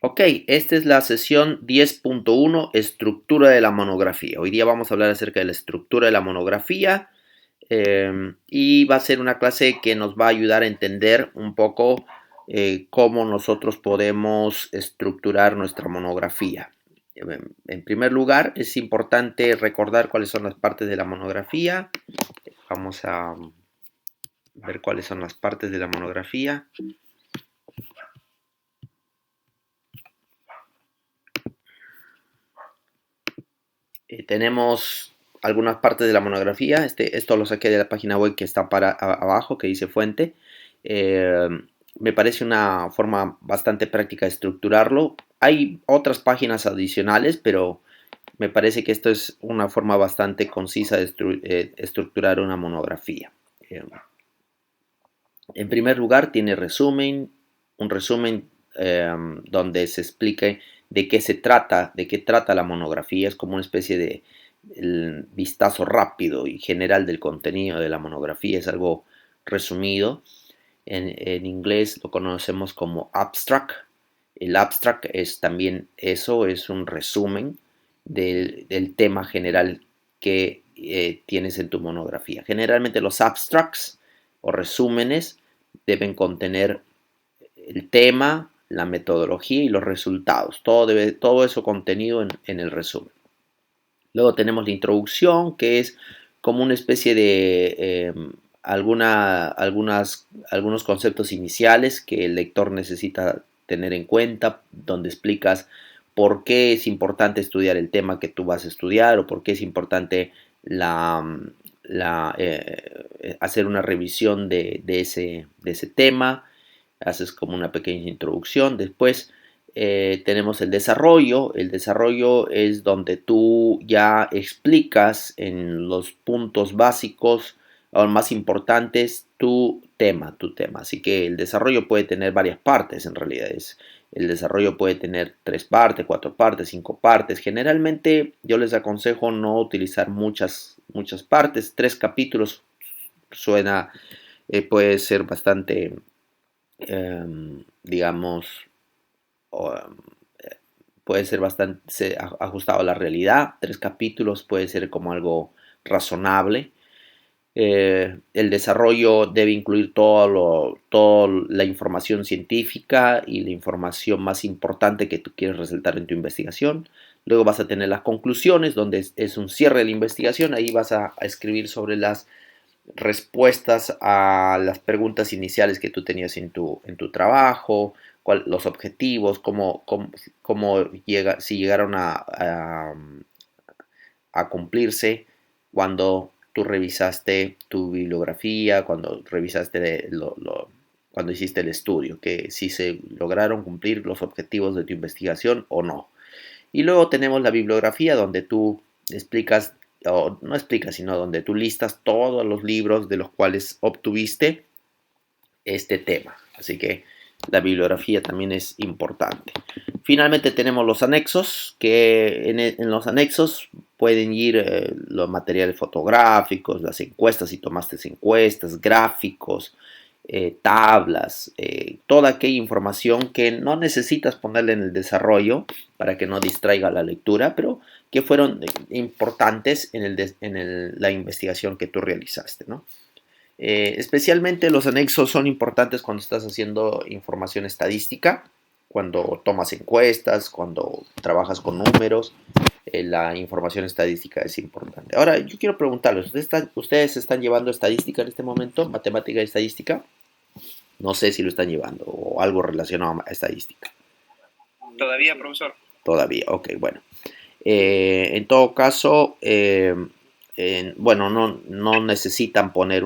Ok, esta es la sesión 10.1, estructura de la monografía. Hoy día vamos a hablar acerca de la estructura de la monografía y va a ser una clase que nos va a ayudar a entender un poco cómo nosotros podemos estructurar nuestra monografía. En primer lugar, es importante recordar cuáles son las partes de la monografía. Vamos a ver cuáles son las partes de la monografía. Tenemos algunas partes de la monografía. Esto lo saqué de la página web que está abajo, que dice fuente. Eh, Me parece una forma bastante práctica de estructurarlo. Hay otras páginas adicionales, pero me parece que esto es una forma bastante concisa de estructurar una monografía. En primer lugar, tiene un resumen donde se explique de qué trata la monografía. Es como una especie de el vistazo rápido y general del contenido de la monografía. Es algo resumido. En inglés lo conocemos como abstract. El abstract es también eso, es un resumen del tema general que tienes en tu monografía. Generalmente los abstracts o resúmenes deben contener el tema, la metodología y los resultados. Todo eso contenido en el resumen. Luego tenemos la introducción, que es como una especie de algunos conceptos iniciales que el lector necesita tener en cuenta, donde explicas por qué es importante estudiar el tema que tú vas a estudiar o por qué es importante hacer una revisión de ese tema. Haces como una pequeña introducción. Después tenemos el desarrollo. El desarrollo es donde tú ya explicas en los puntos básicos o más importantes tu tema. Así que el desarrollo puede tener varias partes en realidad. El desarrollo puede tener 3 partes, 4 partes, 5 partes. Generalmente yo les aconsejo no utilizar muchas partes. 3 capítulos puede ser bastante, digamos, o, puede ser bastante ajustado a la realidad. 3 capítulos puede ser como algo razonable. El desarrollo debe incluir toda la información científica y la información más importante que tú quieres resaltar en tu investigación. Luego vas a tener las conclusiones, donde es un cierre de la investigación. Ahí vas a escribir sobre las respuestas a las preguntas iniciales que tú tenías en tu trabajo, los objetivos, si llegaron a cumplirse cuando tú revisaste tu bibliografía, cuando revisaste cuando hiciste el estudio, que si se lograron cumplir los objetivos de tu investigación o no. Y luego tenemos la bibliografía donde tú explicas, o no explicas, sino donde tú listas todos los libros de los cuales obtuviste este tema. Así que la bibliografía también es importante. Finalmente tenemos los anexos, que en los anexos pueden ir los materiales fotográficos, las encuestas, si tomaste encuestas, gráficos, tablas, toda aquella información que no necesitas ponerle en el desarrollo para que no distraiga la lectura, pero que fueron importantes en la investigación que tú realizaste, ¿no? Especialmente los anexos son importantes cuando estás haciendo información estadística, cuando tomas encuestas, cuando trabajas con números, la información estadística es importante. Ahora, yo quiero preguntarles, ¿ustedes están llevando estadística en este momento? ¿Matemática y estadística? No sé si lo están llevando o algo relacionado a estadística. Todavía, profesor. Todavía, ok, bueno. En todo caso, bueno, no necesitan poner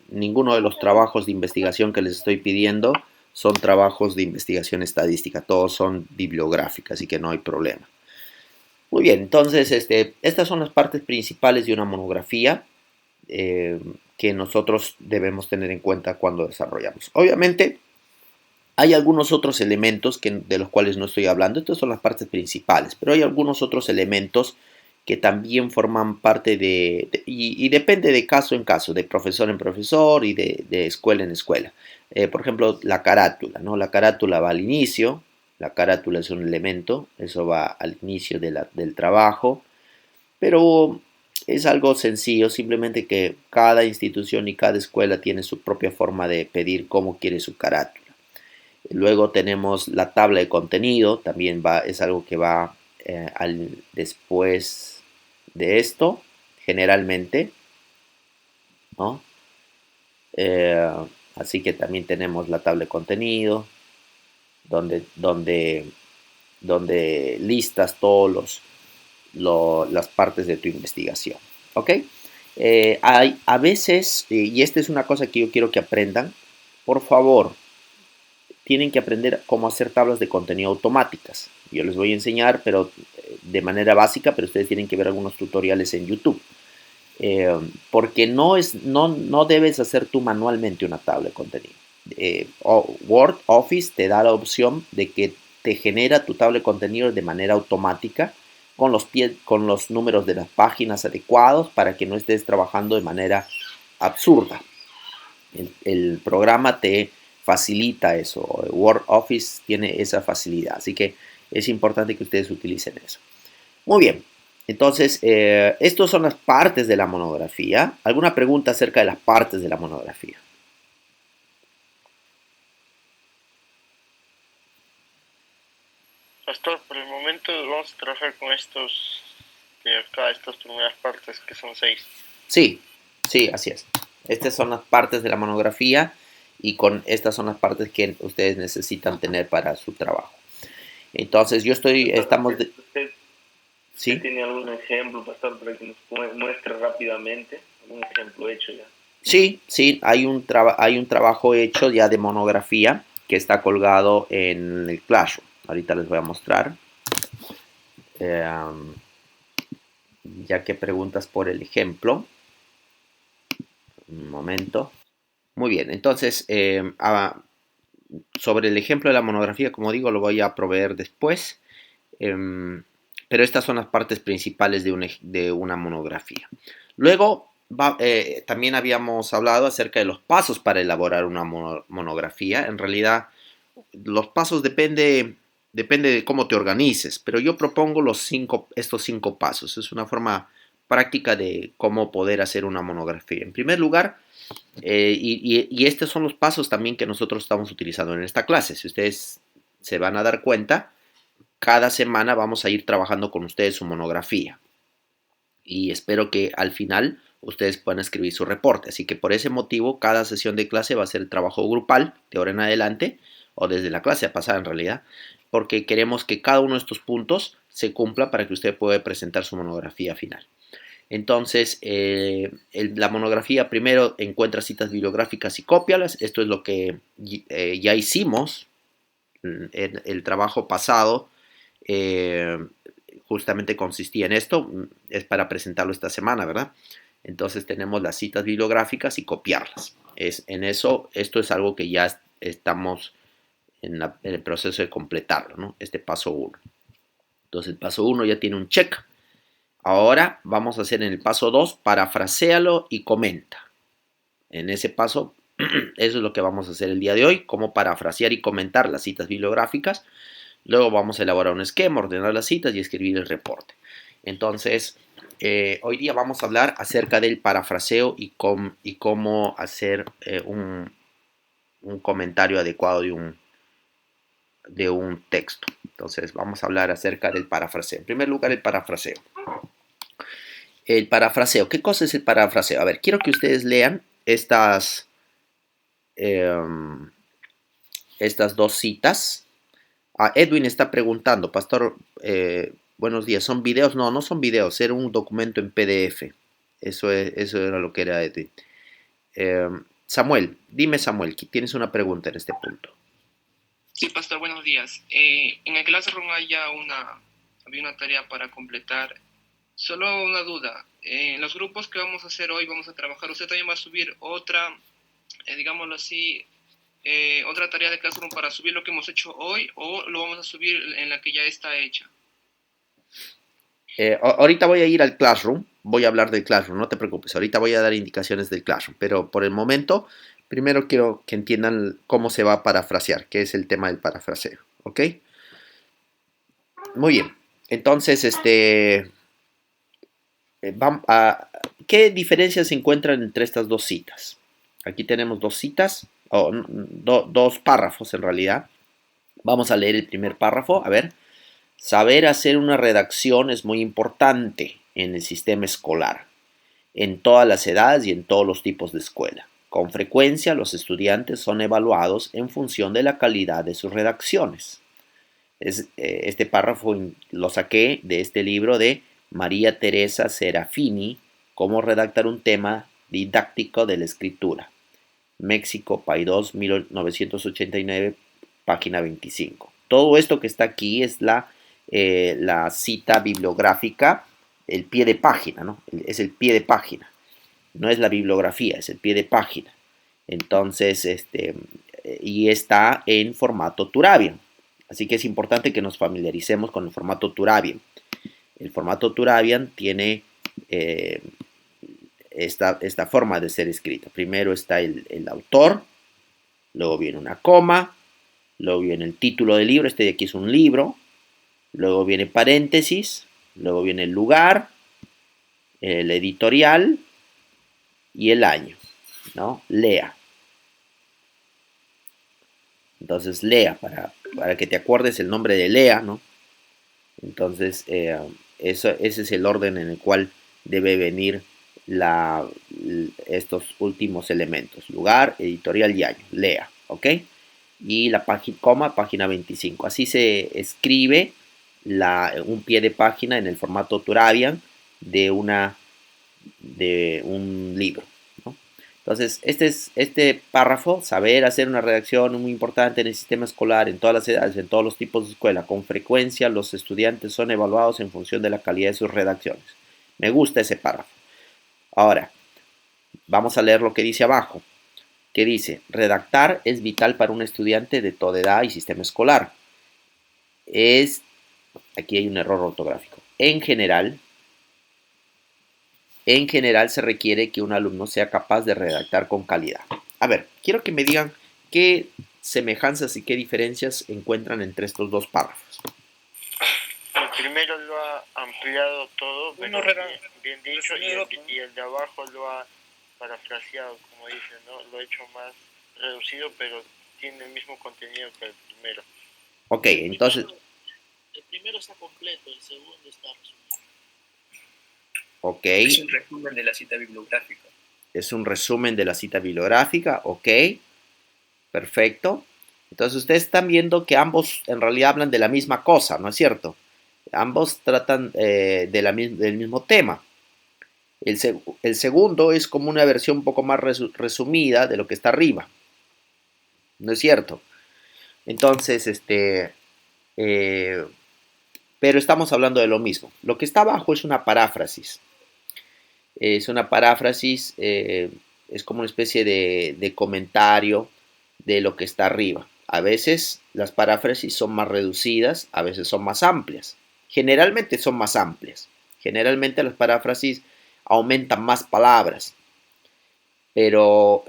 ninguno de los trabajos de investigación que les estoy pidiendo son trabajos de investigación estadística, todos son bibliográficas, así que no hay problema. Muy bien, entonces estas son las partes principales de una monografía que nosotros debemos tener en cuenta cuando desarrollamos. Obviamente, hay algunos otros elementos de los cuales no estoy hablando, estas son las partes principales, pero hay algunos otros elementos que también forman parte y depende de caso en caso, de profesor en profesor y de escuela en escuela. Por ejemplo, la carátula, ¿no? La carátula va al inicio, La carátula es un elemento, eso va al inicio del trabajo, pero es algo sencillo, simplemente que cada institución y cada escuela tiene su propia forma de pedir cómo quiere su carátula. Luego tenemos la tabla de contenido, también es algo que va después de esto, generalmente, ¿no? Eh, Así que también tenemos la tabla de contenido, donde, donde listas todos las partes de tu investigación. ¿Ok? A veces, y esta es una cosa que yo quiero que aprendan, por favor, tienen que aprender cómo hacer tablas de contenido automáticas. Yo les voy a enseñar, pero de manera básica, pero ustedes tienen que ver algunos tutoriales en YouTube. Porque no debes hacer tú manualmente una tabla de contenido. Word, Office te da la opción de que te genera tu tabla de contenido de manera automática con los números de las páginas adecuados para que no estés trabajando de manera absurda. El programa te facilita eso. Word, Office tiene esa facilidad. Así que es importante que ustedes utilicen eso. Muy bien. Entonces, estas son las partes de la monografía. ¿Alguna pregunta acerca de las partes de la monografía? Pastor, por el momento vamos a trabajar con estas primeras partes, que son 6. Sí, sí, así es. Estas son las partes de la monografía y con estas son las partes que ustedes necesitan tener para su trabajo. Entonces, ¿Usted ¿sí? tiene algún ejemplo, pastor, para que nos muestre rápidamente? ¿Algún ejemplo hecho ya? Sí, sí, hay un trabajo hecho ya de monografía que está colgado en el Classroom. Ahorita les voy a mostrar. Ya que preguntas por el ejemplo. Un momento. Muy bien, entonces, sobre el ejemplo de la monografía, como digo, lo voy a proveer después. Pero estas son las partes principales de una monografía. Luego, también habíamos hablado acerca de los pasos para elaborar una monografía. En realidad, los pasos depende de cómo te organices, pero yo propongo estos 5 pasos. Es una forma práctica de cómo poder hacer una monografía. En primer lugar, y estos son los pasos también que nosotros estamos utilizando en esta clase. Si ustedes se van a dar cuenta, cada semana vamos a ir trabajando con ustedes su monografía. Y espero que al final ustedes puedan escribir su reporte. Así que por ese motivo, cada sesión de clase va a ser el trabajo grupal de ahora en adelante, o desde la clase pasada en realidad, porque queremos que cada uno de estos puntos se cumpla para que usted pueda presentar su monografía final. Entonces, la monografía primero encuentra citas bibliográficas y cópialas. Esto es lo que ya hicimos en el trabajo pasado. Justamente consistía en esto. Es para presentarlo esta semana, ¿verdad? Entonces tenemos las citas bibliográficas y copiarlas. Esto es algo que ya estamos en el proceso de completarlo, ¿no? Este paso 1. Entonces el paso 1 ya tiene un check. Ahora vamos a hacer en el paso 2, parafraséalo y comenta. En ese paso, eso es lo que vamos a hacer el día de hoy, cómo parafrasear y comentar las citas bibliográficas. Luego vamos a elaborar un esquema, ordenar las citas y escribir el reporte. Entonces, hoy día vamos a hablar acerca del parafraseo y cómo hacer un comentario adecuado de un texto. Entonces, vamos a hablar acerca del parafraseo. En primer lugar, el parafraseo. El parafraseo. ¿Qué cosa es el parafraseo? A ver, quiero que ustedes lean estas dos citas. Edwin está preguntando, Pastor, buenos días, ¿son videos? No, no son videos, era un documento en PDF. Eso era lo que era Edwin. Samuel, dime Samuel, tienes una pregunta en este punto. Sí, Pastor, buenos días. En el Classroom había una tarea para completar. Solo una duda. En los grupos que vamos a hacer hoy, vamos a trabajar. ¿Usted también va a subir otra, digámoslo así, otra tarea de Classroom para subir lo que hemos hecho hoy, o lo vamos a subir en la que ya está hecha? Ahorita voy a ir al Classroom, voy a hablar del Classroom, no te preocupes, ahorita voy a dar indicaciones del Classroom, pero por el momento, primero quiero que entiendan cómo se va a parafrasear, qué es el tema del parafraseo, ¿ok? Muy bien. Entonces, ¿qué diferencias se encuentran entre estas dos citas? Aquí tenemos dos citas, o dos párrafos en realidad. Vamos a leer el primer párrafo. A ver, saber hacer una redacción es muy importante en el sistema escolar, en todas las edades y en todos los tipos de escuela. Con frecuencia los estudiantes son evaluados en función de la calidad de sus redacciones. Este párrafo lo saqué de este libro de María Teresa Serafini, Cómo redactar un tema didáctico de la escritura. México, Paidós, 1989, página 25. Todo esto que está aquí es la cita bibliográfica, el pie de página, ¿no? Es el pie de página. No es la bibliografía, es el pie de página. Entonces, y está en formato Turabian. Así que es importante que nos familiaricemos con el formato Turabian. El formato Turabian tiene esta forma de ser escrito. Primero está el autor, luego viene una coma, luego viene el título del libro, este de aquí es un libro, luego viene paréntesis, luego viene el lugar, el editorial y el año, ¿no? Lea. Entonces, Lea, para que te acuerdes el nombre de Lea, ¿no? Entonces, ese es el orden en el cual debe venir estos últimos elementos. Lugar, editorial y año. Lea, ¿ok? Y la coma, página 25. Así se escribe un pie de página en el formato Turabian de un libro. Entonces, este párrafo, saber hacer una redacción muy importante en el sistema escolar, en todas las edades, en todos los tipos de escuela. Con frecuencia los estudiantes son evaluados en función de la calidad de sus redacciones. Me gusta ese párrafo. Ahora, vamos a leer lo que dice abajo. Que dice, redactar es vital para un estudiante de toda edad y sistema escolar. Aquí hay un error ortográfico. En general se requiere que un alumno sea capaz de redactar con calidad. A ver, quiero que me digan qué semejanzas y qué diferencias encuentran entre estos dos párrafos. El primero lo ha ampliado todo, pero bien dicho, y el de abajo lo ha parafraseado, como dicen, ¿no? Lo ha hecho más reducido, pero tiene el mismo contenido que el primero. Ok, entonces... El primero está completo, el segundo está resumido. Ok. Es un resumen de la cita bibliográfica. Es un resumen de la cita bibliográfica, ok. Perfecto. Entonces ustedes están viendo que ambos en realidad hablan de la misma cosa, ¿no es cierto? Ambos tratan del mismo tema. El segundo es como una versión un poco más resumida de lo que está arriba. ¿No es cierto? Entonces, pero estamos hablando de lo mismo. Lo que está abajo es una paráfrasis. Es una paráfrasis, es como una especie de comentario de lo que está arriba. A veces las paráfrasis son más reducidas, a veces son más amplias. Generalmente son más amplias. Generalmente las paráfrasis aumentan más palabras, pero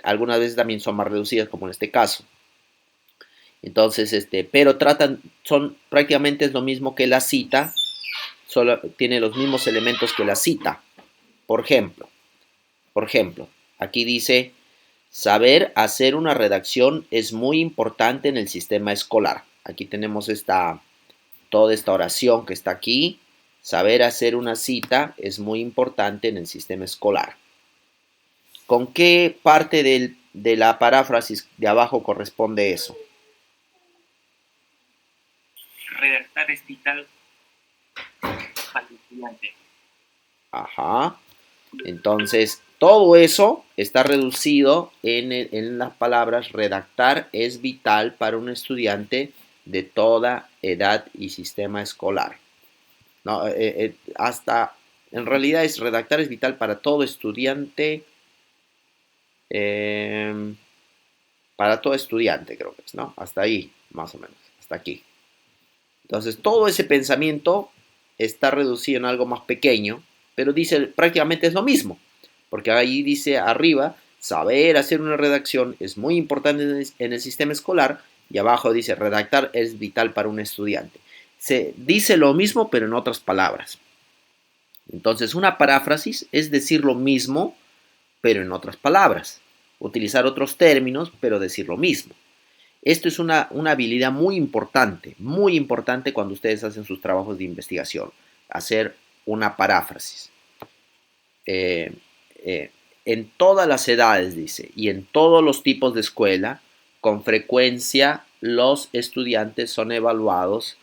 algunas veces también son más reducidas, como en este caso. Entonces, pero son prácticamente es lo mismo que la cita, solo tiene los mismos elementos que la cita. Por ejemplo, aquí dice, saber hacer una redacción es muy importante en el sistema escolar. Aquí tenemos toda esta oración que está aquí. Saber hacer una cita es muy importante en el sistema escolar. ¿Con qué parte de la paráfrasis de abajo corresponde eso? Redactar es vital para el estudiante. Ajá. Entonces, todo eso está reducido en las palabras redactar es vital para un estudiante de toda edad y sistema escolar. No, en realidad redactar es vital para todo estudiante, creo que es, ¿no? Hasta ahí, más o menos, hasta aquí. Entonces, todo ese pensamiento está reducido en algo más pequeño, pero dice prácticamente es lo mismo, porque ahí dice arriba, saber hacer una redacción es muy importante en el sistema escolar, y abajo dice redactar es vital para un estudiante. se dice lo mismo pero en otras palabras. Entonces, una paráfrasis es decir lo mismo pero en otras palabras. Utilizar otros términos pero decir lo mismo. Esto es una habilidad muy importante cuando ustedes hacen sus trabajos de investigación. Hacer una paráfrasis. En todas las edades, dice, y en todos los tipos de escuela, con frecuencia los estudiantes son evaluados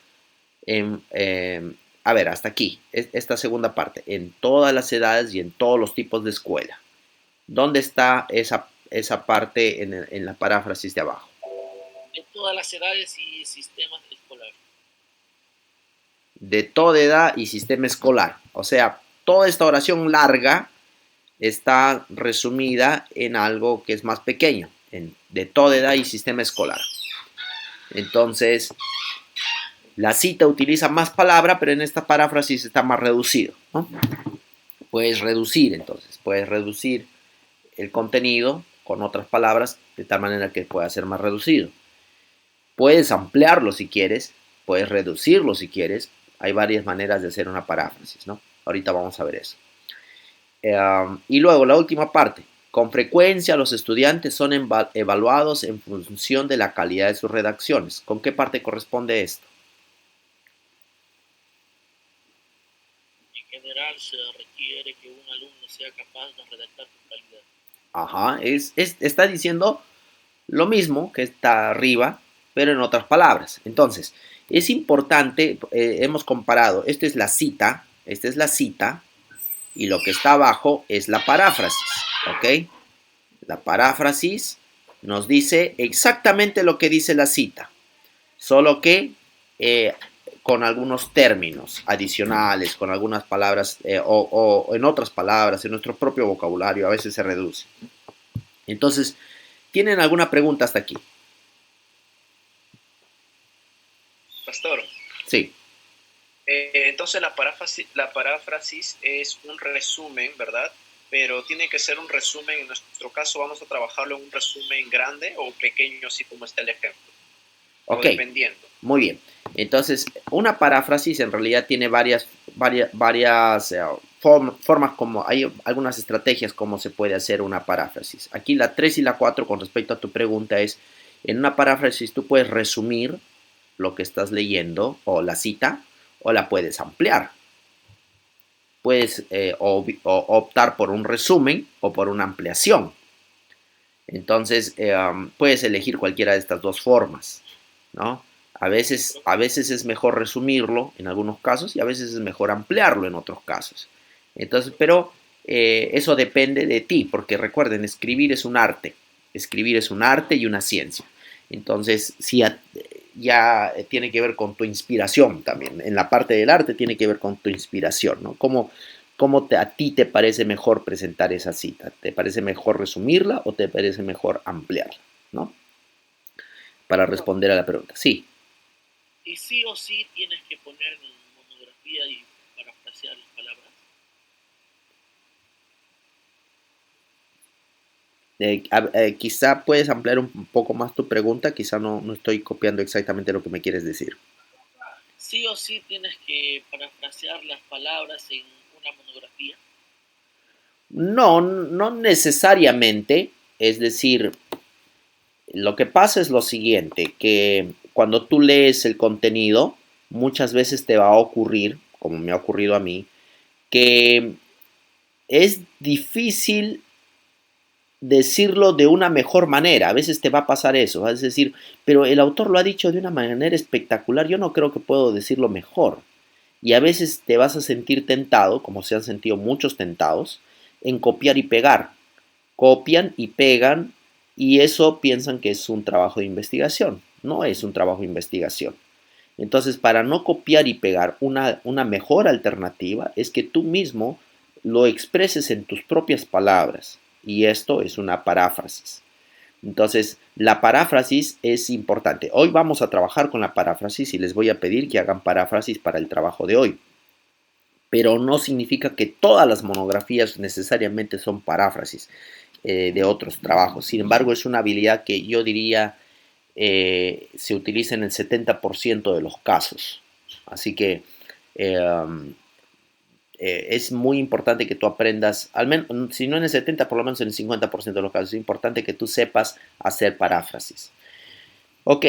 a ver, hasta aquí, esta segunda parte, en todas las edades y en todos los tipos de escuela. ¿Dónde está esa parte en la paráfrasis de abajo? En todas las edades y sistemas escolares. De toda edad y sistema escolar. O sea, toda esta oración larga está resumida en algo que es más pequeño, de toda edad y sistema escolar. Entonces, la cita utiliza más palabra, pero en esta paráfrasis está más reducido, ¿no? Puedes reducir el contenido con otras palabras de tal manera que pueda ser más reducido. Puedes ampliarlo si quieres, puedes reducirlo si quieres. Hay varias maneras de hacer una paráfrasis, ¿no? Ahorita vamos a ver eso. Y luego la última parte. Con frecuencia los estudiantes son evaluados en función de la calidad de sus redacciones. ¿Con qué parte corresponde esto? En general se requiere que un alumno sea capaz de redactar con calidad. Ajá, está diciendo lo mismo que está arriba, pero en otras palabras. Entonces, es importante, hemos comparado, esta es la cita, y lo que está abajo es la paráfrasis, ¿ok? La paráfrasis nos dice exactamente lo que dice la cita, solo que con algunos términos adicionales, con algunas palabras o en otras palabras, en nuestro propio vocabulario, a veces se reduce. Entonces, ¿tienen alguna pregunta hasta aquí? Pastor. Sí. Entonces la paráfrasis es un resumen, ¿verdad? Pero tiene que ser un resumen, en nuestro caso vamos a trabajarlo en un resumen grande o pequeño, así como está el ejemplo. Ok, dependiendo. Muy bien. Entonces, una paráfrasis en realidad tiene varias formas, como hay algunas estrategias como se puede hacer una paráfrasis. Aquí la 3 y la 4 con respecto a tu pregunta es, en una paráfrasis tú puedes resumir lo que estás leyendo o la cita, o la puedes ampliar. Puedes optar por un resumen o por una ampliación. Entonces, puedes elegir cualquiera de estas dos formas, ¿no? A veces es mejor resumirlo en algunos casos y a veces es mejor ampliarlo en otros casos. Entonces, pero eso depende de ti, porque recuerden, escribir es un arte. Escribir es un arte y una ciencia. Entonces, si ya tiene que ver con tu inspiración también. En la parte del arte tiene que ver con tu inspiración, ¿no? ¿Cómo a ti te parece mejor presentar esa cita? ¿Te parece mejor resumirla o te parece mejor ampliarla, ¿no? Para responder a la pregunta. Sí. Y sí o sí tienes que poner en monografía y parafrasear las palabras. Quizá puedes ampliar un poco más tu pregunta, quizá no estoy copiando exactamente lo que me quieres decir. Sí o sí tienes que parafrasear las palabras en una monografía. No necesariamente, es decir, lo que pasa es lo siguiente, que cuando tú lees el contenido, muchas veces te va a ocurrir, como me ha ocurrido a mí, que es difícil decirlo de una mejor manera. A veces te va a pasar eso, vas a decir, pero el autor lo ha dicho de una manera espectacular, yo no creo que puedo decirlo mejor. Y a veces te vas a sentir tentado, como se han sentido muchos tentados, en copiar y pegar. Copian y pegan y eso piensan que es un trabajo de investigación. No es un trabajo de investigación. Entonces, para no copiar y pegar, una mejor alternativa es que tú mismo lo expreses en tus propias palabras. Y esto es una paráfrasis. Entonces, la paráfrasis es importante. Hoy vamos a trabajar con la paráfrasis y les voy a pedir que hagan paráfrasis para el trabajo de hoy. Pero no significa que todas las monografías necesariamente son paráfrasis de otros trabajos. Sin embargo, es una habilidad que yo diría se utiliza en el 70% de los casos. Así que es muy importante que tú aprendas, al menos, si no en el 70, por lo menos en el 50% de los casos, es importante que tú sepas hacer paráfrasis. Ok,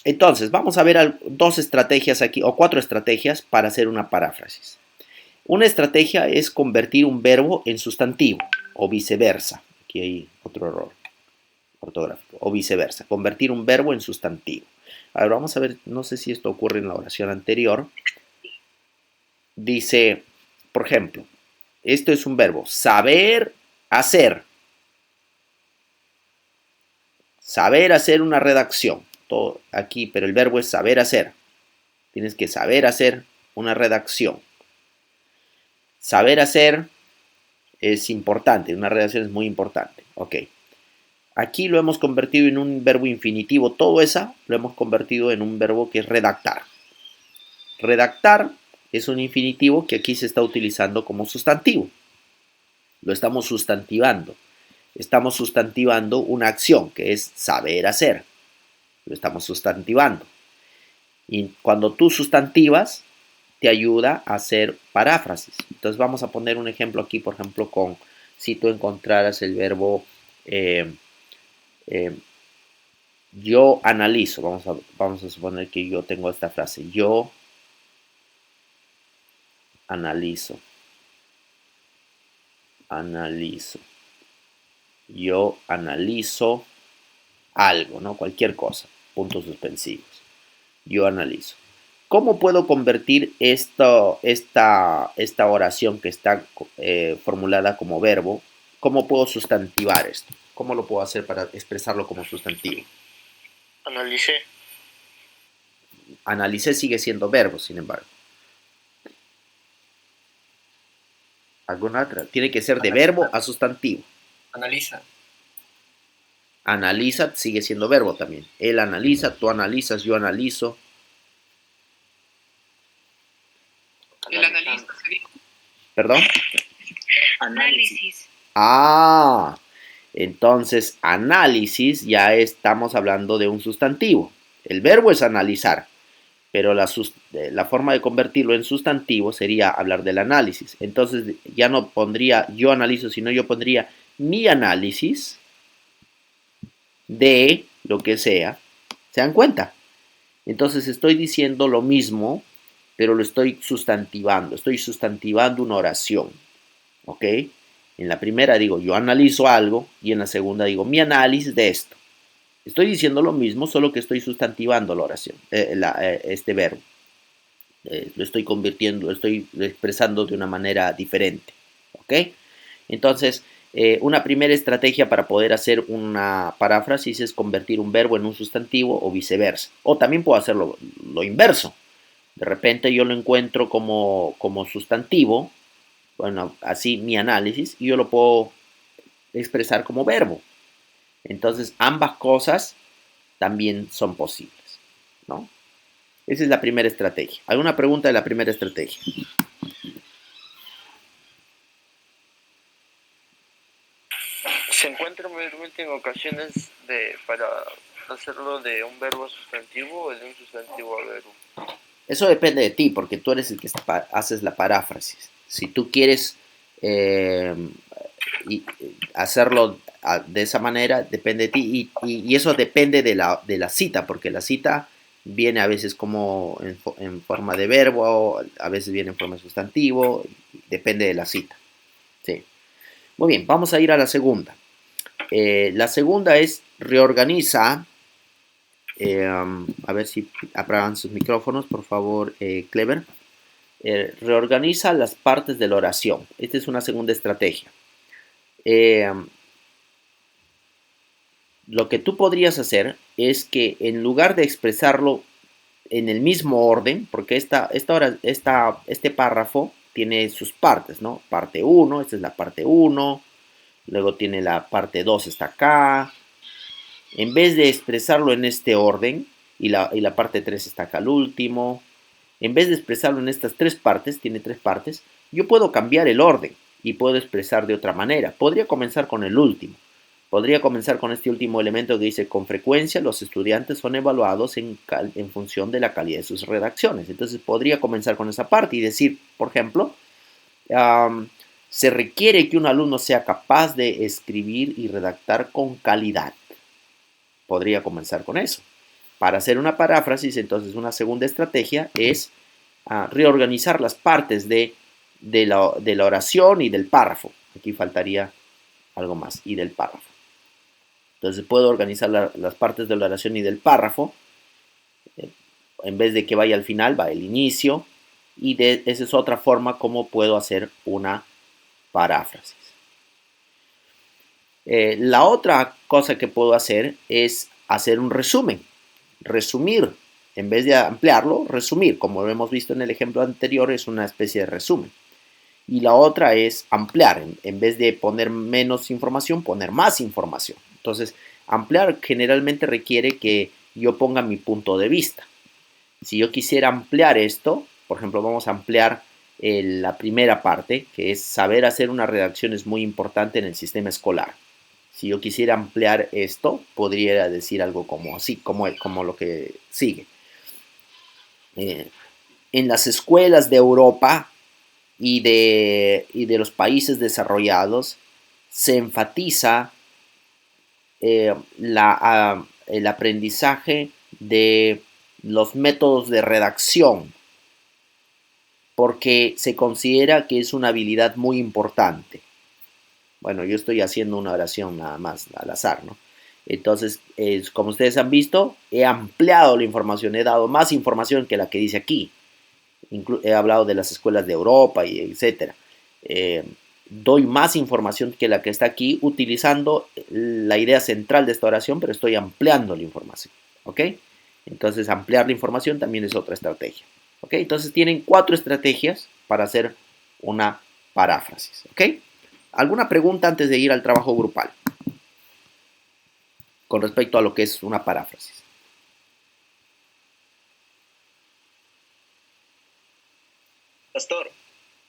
entonces vamos a ver dos estrategias aquí, o 4 estrategias para hacer una paráfrasis. Una estrategia es convertir un verbo en sustantivo, o viceversa. Aquí hay otro error ortográfico, o viceversa, convertir un verbo en sustantivo. A ver, vamos a ver, no sé si esto ocurre en la oración anterior. Dice, por ejemplo, esto es un verbo, saber hacer. Saber hacer una redacción. Todo aquí, pero el verbo es saber hacer. Tienes que saber hacer una redacción. Saber hacer es importante, una redacción es muy importante. Ok. Aquí lo hemos convertido en un verbo infinitivo. Todo eso lo hemos convertido en un verbo que es redactar. Redactar es un infinitivo que aquí se está utilizando como sustantivo. Lo estamos sustantivando. Estamos sustantivando una acción que es saber hacer. Lo estamos sustantivando. Y cuando tú sustantivas, te ayuda a hacer paráfrasis. Entonces vamos a poner un ejemplo aquí, por ejemplo, con si tú encontraras el verbo yo analizo. Vamos a suponer que yo tengo esta frase. Yo analizo. Analizo. Yo analizo algo, ¿no? Cualquier cosa. Puntos suspensivos. Yo analizo. ¿Cómo puedo convertir esta oración que está formulada como verbo? ¿Cómo puedo sustantivar esto? ¿Cómo lo puedo hacer para expresarlo como sustantivo? Analicé. Analicé sigue siendo verbo, sin embargo. ¿Alguna otra? Tiene que ser de verbo a sustantivo. Analiza. Analiza sigue siendo verbo también. Él analiza, tú analizas, yo analizo. El analista sería. ¿Perdón? Análisis. Ah, entonces análisis ya estamos hablando de un sustantivo. El verbo es analizar, pero la forma de convertirlo en sustantivo sería hablar del análisis. Entonces ya no pondría yo analizo, sino yo pondría mi análisis de lo que sea. ¿Se dan cuenta? Entonces estoy diciendo lo mismo, pero lo estoy sustantivando. Estoy sustantivando una oración. ¿Ok? En la primera digo yo analizo algo y en la segunda digo mi análisis de esto. Estoy diciendo lo mismo, solo que estoy sustantivando la oración, este verbo. Lo estoy convirtiendo, lo estoy expresando de una manera diferente. ¿Ok? Entonces, una primera estrategia para poder hacer una paráfrasis es convertir un verbo en un sustantivo o viceversa. O también puedo hacerlo lo inverso. De repente yo lo encuentro como sustantivo, bueno, así mi análisis, y yo lo puedo expresar como verbo. Entonces, ambas cosas también son posibles, ¿no? Esa es la primera estrategia. ¿Alguna pregunta de la primera estrategia? Se encuentra mayormente en ocasiones para hacerlo de un verbo a sustantivo o de un sustantivo a verbo. Eso depende de ti, porque tú eres el que haces la paráfrasis. Si tú quieres hacerlo de esa manera, depende de ti. Y eso depende de la cita, porque la cita viene a veces como en forma de verbo, a veces viene en forma de sustantivo, depende de la cita. Sí. Muy bien, vamos a ir a la segunda. La segunda es reorganiza. A ver si apagan sus micrófonos, por favor, Clever. Reorganiza las partes de la oración. Esta es una segunda estrategia. Lo que tú podrías hacer es que en lugar de expresarlo en el mismo orden, porque este párrafo tiene sus partes, ¿no? Parte 1, esta es la parte 1, luego tiene la parte 2, está acá. En vez de expresarlo en este orden, y la parte 3 está acá al último, en vez de expresarlo en estas tres partes, tiene tres partes, yo puedo cambiar el orden y puedo expresar de otra manera. Podría comenzar con el último. Podría comenzar con este último elemento que dice, con frecuencia los estudiantes son evaluados en función de la calidad de sus redacciones. Entonces podría comenzar con esa parte y decir, por ejemplo, se requiere que un alumno sea capaz de escribir y redactar con calidad. Podría comenzar con eso. Para hacer una paráfrasis, entonces una segunda estrategia es reorganizar las partes de la oración y del párrafo. Aquí faltaría algo más, y del párrafo. Entonces puedo organizar las partes de la oración y del párrafo. En vez de que vaya al final, va el inicio. Y esa es otra forma como puedo hacer una paráfrasis. La otra cosa que puedo hacer es hacer un resumen. Resumir. En vez de ampliarlo, resumir. Como lo hemos visto en el ejemplo anterior, es una especie de resumen. Y la otra es ampliar. En vez de poner menos información, poner más información. Entonces, ampliar generalmente requiere que yo ponga mi punto de vista. Si yo quisiera ampliar esto, por ejemplo, vamos a ampliar la primera parte, que es saber hacer una redacción es muy importante en el sistema escolar. Si yo quisiera ampliar esto, podría decir algo como así, como lo que sigue. En las escuelas de Europa y de los países desarrollados se enfatiza el aprendizaje de los métodos de redacción, porque se considera que es una habilidad muy importante. Bueno, yo estoy haciendo una oración nada más al azar, ¿no? Entonces, como ustedes han visto, he ampliado la información, he dado más información que la que dice aquí. He hablado de las escuelas de Europa y etcétera. Doy más información que la que está aquí utilizando la idea central de esta oración, pero estoy ampliando la información, ¿ok? Entonces, ampliar la información también es otra estrategia, ¿ok? Entonces, tienen 4 estrategias para hacer una paráfrasis, ¿ok? ¿Alguna pregunta antes de ir al trabajo grupal con respecto a lo que es una paráfrasis? Pastor,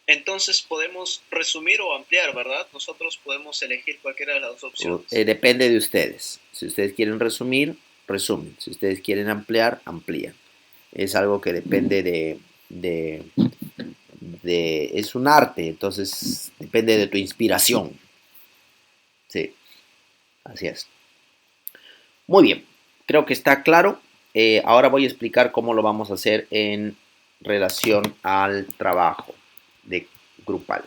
entonces podemos resumir o ampliar, ¿verdad? Nosotros podemos elegir cualquiera de las dos opciones. Depende de ustedes. Si ustedes quieren resumir, resumen. Si ustedes quieren ampliar, amplían. Es algo que depende es un arte, entonces depende de tu inspiración. Sí, así es. Muy bien, creo que está claro. Ahora voy a explicar cómo lo vamos a hacer en relación al trabajo de grupal.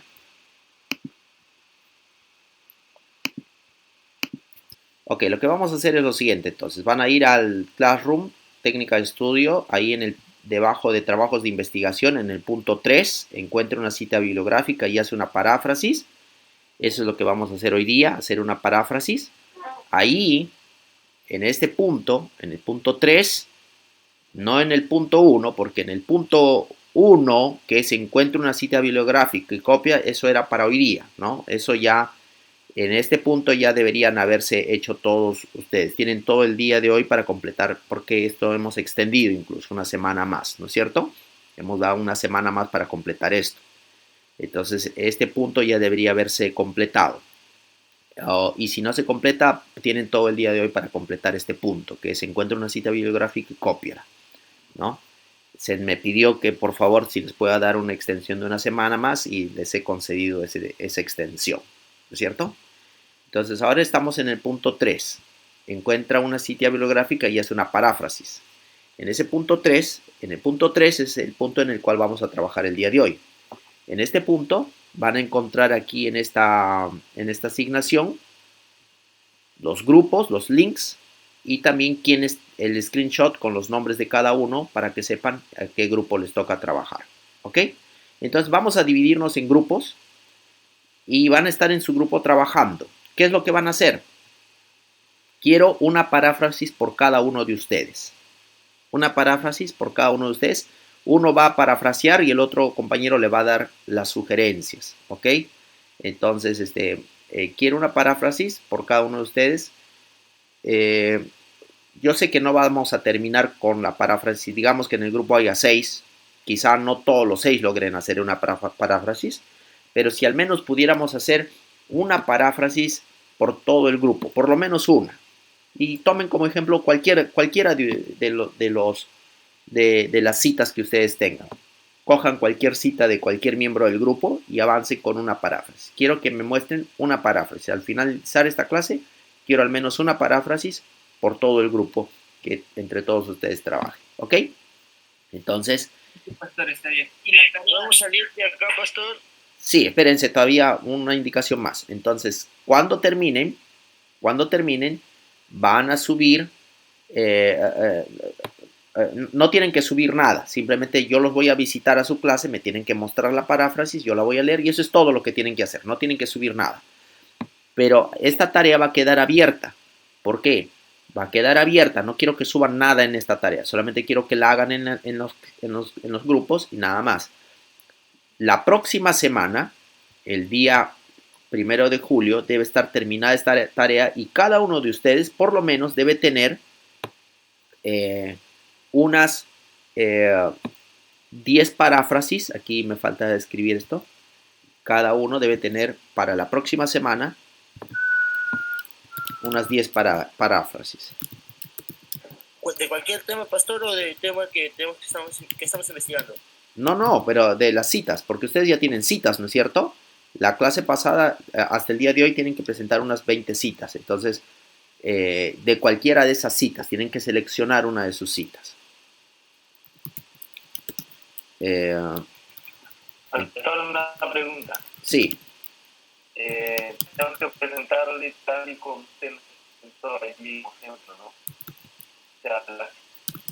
Ok, lo que vamos a hacer es lo siguiente, entonces. Van a ir al Classroom, Technical Studio, ahí debajo de trabajos de investigación, en el punto 3, encuentra una cita bibliográfica y hace una paráfrasis. Eso es lo que vamos a hacer hoy día, hacer una paráfrasis. Ahí, en este punto, en el punto 3, no en el punto 1, porque en el punto 1, que se encuentra una cita bibliográfica y copia, eso era para hoy día, ¿no? Eso ya, en este punto ya deberían haberse hecho todos ustedes. Tienen todo el día de hoy para completar, porque esto hemos extendido incluso una semana más, ¿no es cierto? Hemos dado una semana más para completar esto. Entonces, este punto ya debería haberse completado. Y si no se completa, tienen todo el día de hoy para completar este punto, que se encuentra una cita bibliográfica y cópiala, ¿no? Se me pidió que por favor si les pueda dar una extensión de una semana más y les he concedido esa extensión, ¿no es cierto? Entonces ahora estamos en el punto 3. Encuentra una cita bibliográfica y hace una paráfrasis. En ese punto 3, en el punto 3 es el punto en el cual vamos a trabajar el día de hoy. En este punto van a encontrar aquí en esta asignación los grupos, los links y también quién es el screenshot con los nombres de cada uno para que sepan a qué grupo les toca trabajar. ¿Ok? Entonces vamos a dividirnos en grupos y van a estar en su grupo trabajando. ¿Qué es lo que van a hacer? Quiero una paráfrasis por cada uno de ustedes. Una paráfrasis por cada uno de ustedes. Uno va a parafrasear y el otro compañero le va a dar las sugerencias. ¿Ok? Entonces, quiero una paráfrasis por cada uno de ustedes. Yo sé que no vamos a terminar con la paráfrasis. Digamos que en el grupo haya 6. Quizá no todos los 6 logren hacer una paráfrasis. Pero si al menos pudiéramos hacer una paráfrasis por todo el grupo, por lo menos una. Y tomen como ejemplo cualquiera de las citas que ustedes tengan. Cojan cualquier cita de cualquier miembro del grupo y avancen con una paráfrasis. Quiero que me muestren una paráfrasis. Al finalizar esta clase, quiero al menos una paráfrasis por todo el grupo que entre todos ustedes trabajen. ¿Ok? Entonces... Pastor, está bien. ¿Vamos a salir de acá, pastor? Sí, espérense, todavía una indicación más. Entonces, cuando terminen, van a subir... no tienen que subir nada, simplemente yo los voy a visitar a su clase, me tienen que mostrar la paráfrasis, yo la voy a leer y eso es todo lo que tienen que hacer, no tienen que subir nada. Pero esta tarea va a quedar abierta. ¿Por qué? Va a quedar abierta, no quiero que suban nada en esta tarea, solamente quiero que la hagan en los grupos y nada más. La próxima semana, el día 1 de julio, debe estar terminada esta tarea y cada uno de ustedes por lo menos debe tener unas 10 paráfrasis, aquí me falta escribir esto, cada uno debe tener para la próxima semana unas 10 paráfrasis. ¿De cualquier tema, pastor, o de tema que estamos investigando? No, pero de las citas, porque ustedes ya tienen citas, ¿no es cierto? La clase pasada, hasta el día de hoy, tienen que presentar unas 20 citas, entonces, de cualquiera de esas citas, tienen que seleccionar una de sus citas. Solo una pregunta. Sí. Tengo que presentarle tal y como usted lo presentó el mismo ejemplo, ¿no? O sea, las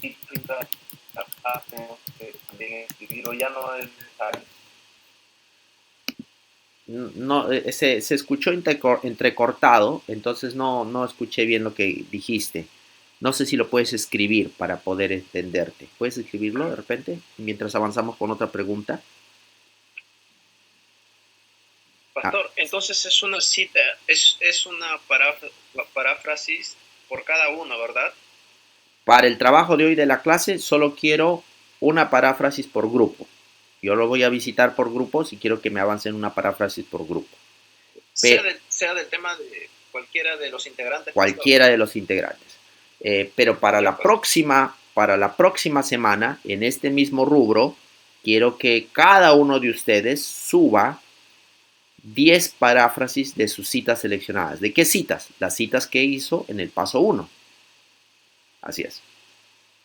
citas las tenemos que también escribir o ya no es necesario. No, se escuchó entrecortado, entonces no escuché bien lo que dijiste. No sé si lo puedes escribir para poder entenderte. ¿Puedes escribirlo de repente? Mientras avanzamos con otra pregunta. Pastor, entonces es una cita, es una paráfrasis por cada uno, ¿verdad? Para el trabajo de hoy de la clase, solo quiero una paráfrasis por grupo. Yo lo voy a visitar por grupos y quiero que me avancen una paráfrasis por grupo. Sea del tema de cualquiera de los integrantes. Cualquiera de los integrantes. Pero para la próxima semana, en este mismo rubro, quiero que cada uno de ustedes suba 10 paráfrasis de sus citas seleccionadas. ¿De qué citas? Las citas que hizo en el paso 1. Así es.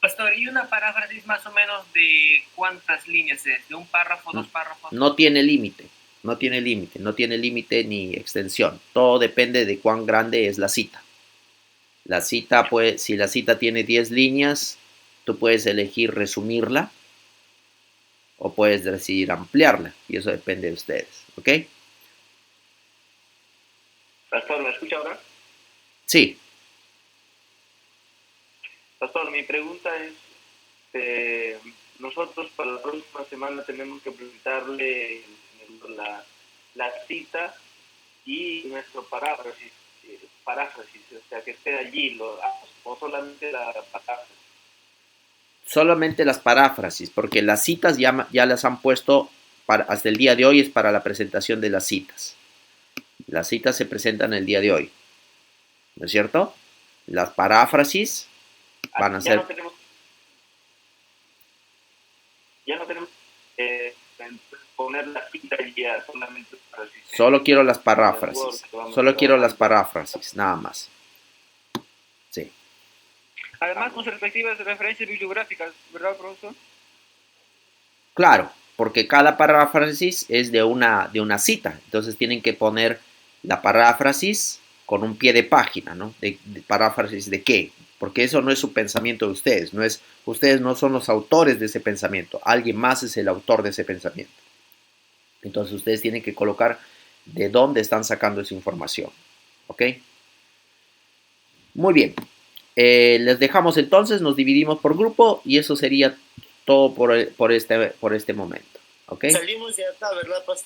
Pastor, ¿y una paráfrasis más o menos de cuántas líneas es? ¿De un párrafo, dos párrafos? No tiene límite, no tiene límite ni extensión. Todo depende de cuán grande es la cita. La cita, si la cita tiene 10 líneas, tú puedes elegir resumirla o puedes decidir ampliarla. Y eso depende de ustedes, ¿ok? Pastor, ¿me escucha ahora? Sí. Pastor, mi pregunta es, nosotros para la próxima semana tenemos que presentarle la cita y nuestro paráfrasis, o sea, que esté allí, o solamente la paráfrasis. Solamente las paráfrasis, porque las citas ya las han puesto, hasta el día de hoy es para la presentación de las citas. Las citas se presentan el día de hoy, ¿no es cierto? Las paráfrasis van a ser... Ya no tenemos poner la cita ya solamente para el sistema. Solo quiero las paráfrasis. Solo quiero las paráfrasis, nada más. Sí. Además, con sus respectivas referencias bibliográficas, ¿verdad, profesor? Claro, porque cada paráfrasis es de una cita. Entonces tienen que poner la paráfrasis con un pie de página, ¿no? De paráfrasis de qué. Porque eso no es su pensamiento de ustedes. Ustedes no son los autores de ese pensamiento. Alguien más es el autor de ese pensamiento. Entonces ustedes tienen que colocar de dónde están sacando esa información. ¿Ok? Muy bien. Les dejamos entonces, nos dividimos por grupo y eso sería todo por este momento. ¿Ok? Salimos de acá, ¿verdad, pastor?